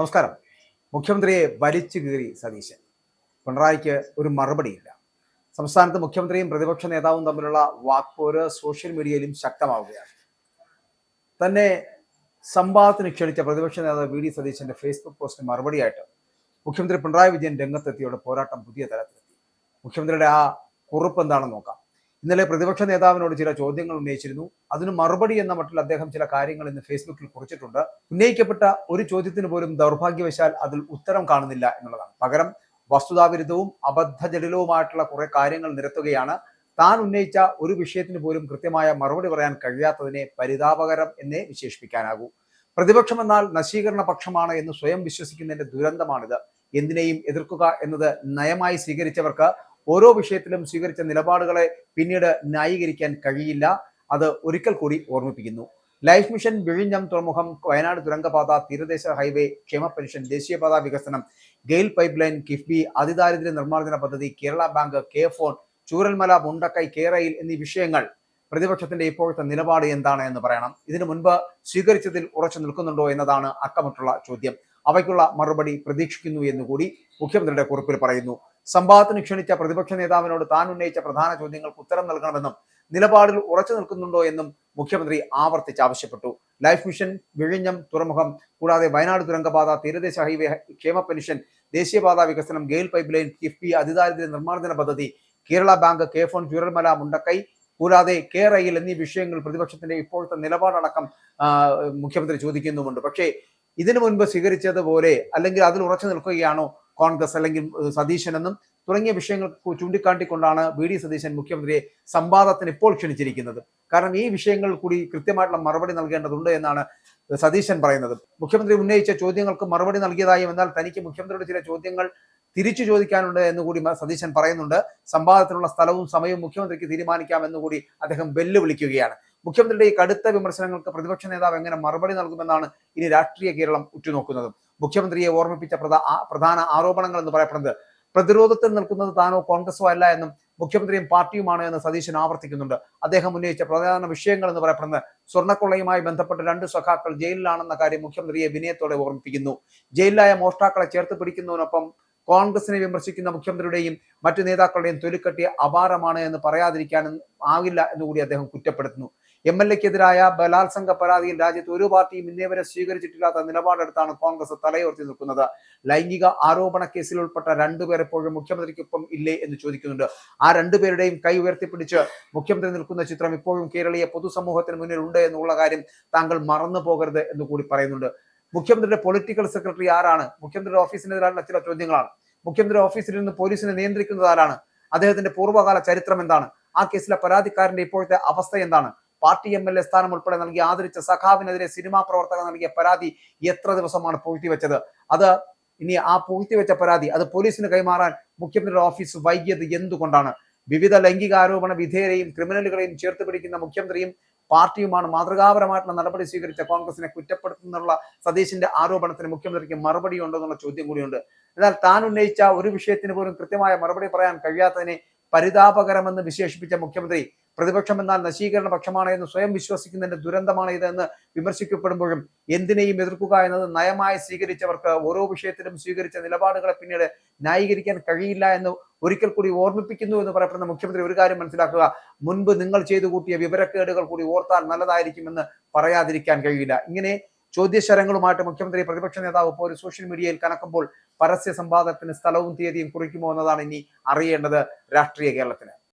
നമസ്കാരം. മുഖ്യമന്ത്രിയെ വലിച്ചു കീറി സതീശൻ. പിണറായിക്ക് ഒരു മറുപടിയില്ല. സംസ്ഥാനത്ത് മുഖ്യമന്ത്രിയും പ്രതിപക്ഷ നേതാവും തമ്മിലുള്ള വാക്പോര് സോഷ്യൽ മീഡിയയിലും ശക്തമാവുകയാണ്. തന്നെ സംവാദത്തിന് ക്ഷണിച്ച പ്രതിപക്ഷ നേതാവ് വി.ഡി. സതീശന്റെ ഫേസ്ബുക്ക് പോസ്റ്റിന് മറുപടിയായിട്ട് മുഖ്യമന്ത്രി പിണറായി വിജയൻ രംഗത്തെത്തിയോടെ പോരാട്ടം പുതിയ തലത്തിലെത്തി. മുഖ്യമന്ത്രിയുടെ ആ കുറിപ്പ് എന്താണെന്ന് നോക്കാം. ഇന്നലെ പ്രതിപക്ഷ നേതാവിനോട് ചില ചോദ്യങ്ങൾ ഉന്നയിച്ചിരുന്നു. അതിന് മറുപടി എന്ന മട്ടിൽ അദ്ദേഹം ചില കാര്യങ്ങൾ ഇന്ന് ഫേസ്ബുക്കിൽ കുറിച്ചിട്ടുണ്ട്. ഉന്നയിക്കപ്പെട്ട ഒരു ചോദ്യത്തിന് പോലും ദൗർഭാഗ്യവശാൽ അതിൽ ഉത്തരം കാണുന്നില്ല എന്നുള്ളതാണ്. പകരം വസ്തുതാവിരുദ്ധവും അബദ്ധജടിലവുമായിട്ടുള്ള കുറെ കാര്യങ്ങൾ നിരത്തുകയാണ്. താൻ ഉന്നയിച്ച ഒരു വിഷയത്തിന് പോലും കൃത്യമായ മറുപടി പറയാൻ കഴിയാത്തതിനെ പരിതാപകരം എന്നേ വിശേഷിപ്പിക്കാനാകൂ. പ്രതിപക്ഷം എന്നാൽ നശീകരണ പക്ഷമാണ് എന്ന് സ്വയം വിശ്വസിക്കുന്നതിന്റെ ദുരന്തമാണിത്. എന്തിനേയും എതിർക്കുക എന്നത് നയമായി സ്വീകരിച്ചവർക്ക് ഓരോ വിഷയത്തിലും സ്വീകരിച്ച നിലപാടുകളെ പിന്നീട് ന്യായീകരിക്കാൻ കഴിയില്ല. അത് ഒരിക്കൽ കൂടി ഓർമ്മിപ്പിക്കുന്നു. ലൈഫ് മിഷൻ, വിഴിഞ്ഞം തുറമുഖം, വയനാട് തുരങ്കപാത, തീരദേശ ഹൈവേ, ക്ഷേമ പെൻഷൻ, ദേശീയപാത വികസനം, ഗെയിൽ പൈപ്പ് ലൈൻ, കിഫ്ബി, അതിദാരിദ്ര്യ നിർമ്മാർജ്ജന പദ്ധതി, Kerala bank, K phone, Chooralmala, Mundakkai, കേരയിൽ എന്നീ വിഷയങ്ങൾ പ്രതിപക്ഷത്തിന്റെ ഇപ്പോഴത്തെ നിലപാട് എന്താണ് എന്ന് പറയണം. ഇതിനു മുൻപ് സ്വീകരിച്ചതിൽ ഉറച്ചു നിൽക്കുന്നുണ്ടോ എന്നതാണ് അക്കമിട്ടുള്ള ചോദ്യം. അവയ്ക്കുള്ള മറുപടി പ്രതീക്ഷിക്കുന്നു എന്നുകൂടി മുഖ്യമന്ത്രിയുടെ കുറിപ്പിൽ പറയുന്നു. സംവാദത്തിന് ക്ഷണിച്ച പ്രതിപക്ഷ നേതാവിനോട് താൻ ഉന്നയിച്ച പ്രധാന ചോദ്യങ്ങൾക്ക് ഉത്തരം നൽകണമെന്നും നിലപാടിൽ ഉറച്ചു നിൽക്കുന്നുണ്ടോ എന്നും മുഖ്യമന്ത്രി ആവർത്തിച്ച് ആവശ്യപ്പെട്ടു. ലൈഫ് മിഷൻ, വിഴിഞ്ഞം തുറമുഖം, കൂടാതെ വയനാട് തുരങ്കപാത, തീരദേശ ഹൈവേ, ക്ഷേമ പെൻഷൻ, ദേശീയപാത വികസനം, ഗെയിൽ പൈപ്പ് ലൈൻ, കിഫ്ബി, അതിദാരിദ്ര്യ നിർമ്മാർജ്ജന പദ്ധതി, Kerala bank, K phone, Chooralmala, Mundakkai, കൂടാതെ കേരയിൽ എന്നീ വിഷയങ്ങൾ പ്രതിപക്ഷത്തിന്റെ ഇപ്പോഴത്തെ നിലപാടടക്കം മുഖ്യമന്ത്രി ചോദിക്കുന്നുമുണ്ട്. പക്ഷേ ഇതിനു മുൻപ് സ്വീകരിച്ചതുപോലെ അല്ലെങ്കിൽ അതിൽ ഉറച്ചു നിൽക്കുകയാണോ കോൺഗ്രസ് അല്ലെങ്കിൽ സതീശൻ എന്നും തുടങ്ങിയ വിഷയങ്ങൾ ചൂണ്ടിക്കാട്ടിക്കൊണ്ടാണ് വി.ഡി. സതീശൻ മുഖ്യമന്ത്രിയെ സംവാദത്തിന് ഇപ്പോൾ ക്ഷണിച്ചിരിക്കുന്നത്. കാരണം ഈ വിഷയങ്ങൾ കൂടി കൃത്യമായിട്ടുള്ള മറുപടി നൽകേണ്ടതുണ്ട് എന്നാണ് സതീശൻ പറയുന്നത്. മുഖ്യമന്ത്രി ഉന്നയിച്ച ചോദ്യങ്ങൾക്ക് മറുപടി നൽകിയതായും എന്നാൽ തനിക്ക് മുഖ്യമന്ത്രിയുടെ ചില ചോദ്യങ്ങൾ തിരിച്ചു ചോദിക്കാനുണ്ട് എന്നുകൂടി സതീശൻ പറയുന്നുണ്ട്. സംവാദത്തിനുള്ള സ്ഥലവും സമയവും മുഖ്യമന്ത്രിക്ക് തീരുമാനിക്കാം എന്നുകൂടി അദ്ദേഹം വെല്ലുവിളിക്കുകയാണ്. മുഖ്യമന്ത്രിയുടെ ഈ കടുത്ത വിമർശനങ്ങൾക്ക് പ്രതിപക്ഷ നേതാവ് എങ്ങനെ മറുപടി നൽകുമെന്നാണ് ഇനി രാഷ്ട്രീയ കേരളം ഉറ്റുനോക്കുന്നത്. മുഖ്യമന്ത്രിയെ ഓർമ്മിപ്പിച്ച പ്രധാന ആരോപണങ്ങൾ എന്ന് പറയപ്പെടുന്നത് പ്രതിരോധത്തിൽ നിൽക്കുന്നത് താനോ കോൺഗ്രസോ അല്ല എന്നും മുഖ്യമന്ത്രിയും പാർട്ടിയുമാണ് എന്ന് സതീശൻ ആവർത്തിക്കുന്നുണ്ട്. അദ്ദേഹം ഉന്നയിച്ച പ്രധാന വിഷയങ്ങൾ എന്ന് പറയപ്പെടുന്നത് സ്വർണ്ണക്കൊള്ളയുമായി ബന്ധപ്പെട്ട് 2 സഖാക്കൾ ജയിലിലാണെന്ന കാര്യം മുഖ്യമന്ത്രിയെ വിനയത്തോടെ ഓർമ്മിപ്പിക്കുന്നു. ജയിലിലായ മോഷ്ടാക്കളെ ചേർത്ത് പിടിക്കുന്നതിനൊപ്പം കോൺഗ്രസിനെ വിമർശിക്കുന്ന മുഖ്യമന്ത്രിയുടെയും മറ്റു നേതാക്കളുടെയും തൊലിക്കട്ടി അപാരമാണ് എന്ന് പറയാതിരിക്കാനും ആകില്ല എന്നുകൂടി അദ്ദേഹം കുറ്റപ്പെടുത്തുന്നു. എംഎൽഎക്കെതിരായ ബലാത്സംഗ പരാതിയിൽ രാജ്യത്ത് ഒരു പാർട്ടിയും ഇന്നേവരെ സ്വീകരിച്ചിട്ടില്ലാത്ത നിലപാടെടുത്താണ് കോൺഗ്രസ് തലയുയർത്തി നിൽക്കുന്നത്. ലൈംഗിക ആരോപണ കേസിൽ ഉൾപ്പെട്ട 2 പേർ എപ്പോഴും മുഖ്യമന്ത്രിക്കൊപ്പം ഇല്ലേ എന്ന് ചോദിക്കുന്നുണ്ട്. ആ 2 പേരുടെയും കൈ ഉയർത്തിപ്പിടിച്ച് മുഖ്യമന്ത്രി നിൽക്കുന്ന ചിത്രം ഇപ്പോഴും കേരളീയ പൊതുസമൂഹത്തിന് മുന്നിൽ ഉണ്ട് എന്നുള്ള കാര്യം താങ്കൾ മറന്നു പോകരുത് എന്ന് കൂടി പറയുന്നുണ്ട്. മുഖ്യമന്ത്രിയുടെ പൊളിറ്റിക്കൽ സെക്രട്ടറി ആരാണ്? മുഖ്യമന്ത്രിയുടെ ഓഫീസിനെതിരായുള്ള ചില ചോദ്യങ്ങളാണ്. മുഖ്യമന്ത്രിയുടെ ഓഫീസിൽ നിന്ന് പോലീസിനെ നിയന്ത്രിക്കുന്നത് ആരാണ്? അദ്ദേഹത്തിന്റെ പൂർവ്വകാല ചരിത്രം എന്താണ്? ആ കേസിലെ പരാതിക്കാരന്റെ ഇപ്പോഴത്തെ അവസ്ഥ എന്താണ്? പാർട്ടി എംഎൽഎ സ്ഥാനം ഉൾപ്പെടെ നൽകി ആദരിച്ച സഖാവിനെതിരെ സിനിമാ പ്രവർത്തകർ നൽകിയ പരാതി എത്ര ദിവസമാണ് പൂഴ്ത്തിവെച്ചത്? അത് ഇനി ആ പൂഴ്ത്തിവെച്ച പരാതി അത് പോലീസിന് കൈമാറാൻ മുഖ്യമന്ത്രിയുടെ ഓഫീസ് വൈകിയത് എന്തുകൊണ്ടാണ്? വിവിധ ലൈംഗികാരോപണ വിധേയരെയും ക്രിമിനലുകളെയും ചേർത്ത് പിടിക്കുന്ന മുഖ്യമന്ത്രിയും പാർട്ടിയുമാണ് മാതൃകാപരമായിട്ടുള്ള നടപടി സ്വീകരിച്ച കോൺഗ്രസിനെ കുറ്റപ്പെടുത്തുന്നുള്ള സതീശന്റെ ആരോപണത്തിന് മുഖ്യമന്ത്രിക്ക് മറുപടി ഉണ്ടെന്നുള്ള ചോദ്യം കൂടിയുണ്ട്. എന്നാൽ താൻ ഉന്നയിച്ച ഒരു വിഷയത്തിന് പോലും കൃത്യമായ മറുപടി പറയാൻ കഴിയാത്തതിനെ പരിതാപകരമെന്ന് വിശേഷിപ്പിച്ച മുഖ്യമന്ത്രി പ്രതിപക്ഷം എന്നാൽ നശീകരണ പക്ഷമാണ് എന്ന് സ്വയം വിശ്വസിക്കുന്നതിന്റെ ദുരന്തമാണ് ഇതെന്ന് വിമർശിക്കപ്പെടുമ്പോഴും എന്തിനേയും എതിർക്കുക എന്നത് നയമായി സ്വീകരിച്ചവർക്ക് ഓരോ വിഷയത്തിലും സ്വീകരിച്ച നിലപാടുകളെ പിന്നീട് ന്യായീകരിക്കാൻ കഴിയില്ല എന്ന് ഒരിക്കൽ കൂടി ഓർമ്മിപ്പിക്കുന്നു എന്ന് പറയപ്പെടുന്ന മുഖ്യമന്ത്രി ഒരു കാര്യം മനസ്സിലാക്കുക, മുൻപ് നിങ്ങൾ ചെയ്തു കൂട്ടിയ വിവരക്കേടുകൾ കൂടി ഓർത്താൽ നല്ലതായിരിക്കുമെന്ന് പറയാതിരിക്കാൻ കഴിയില്ല. ഇങ്ങനെ ചോദ്യശരങ്ങളുമായിട്ട് മുഖ്യമന്ത്രി പ്രതിപക്ഷ നേതാവ് ഇപ്പോൾ ഒരു സോഷ്യൽ മീഡിയയിൽ കനക്കുമ്പോൾ പരസ്യ സംവാദത്തിന് സ്ഥലവും തീയതിയും കുറിക്കുമോ എന്നതാണ് ഇനി അറിയേണ്ടത് രാഷ്ട്രീയ കേരളത്തിന്.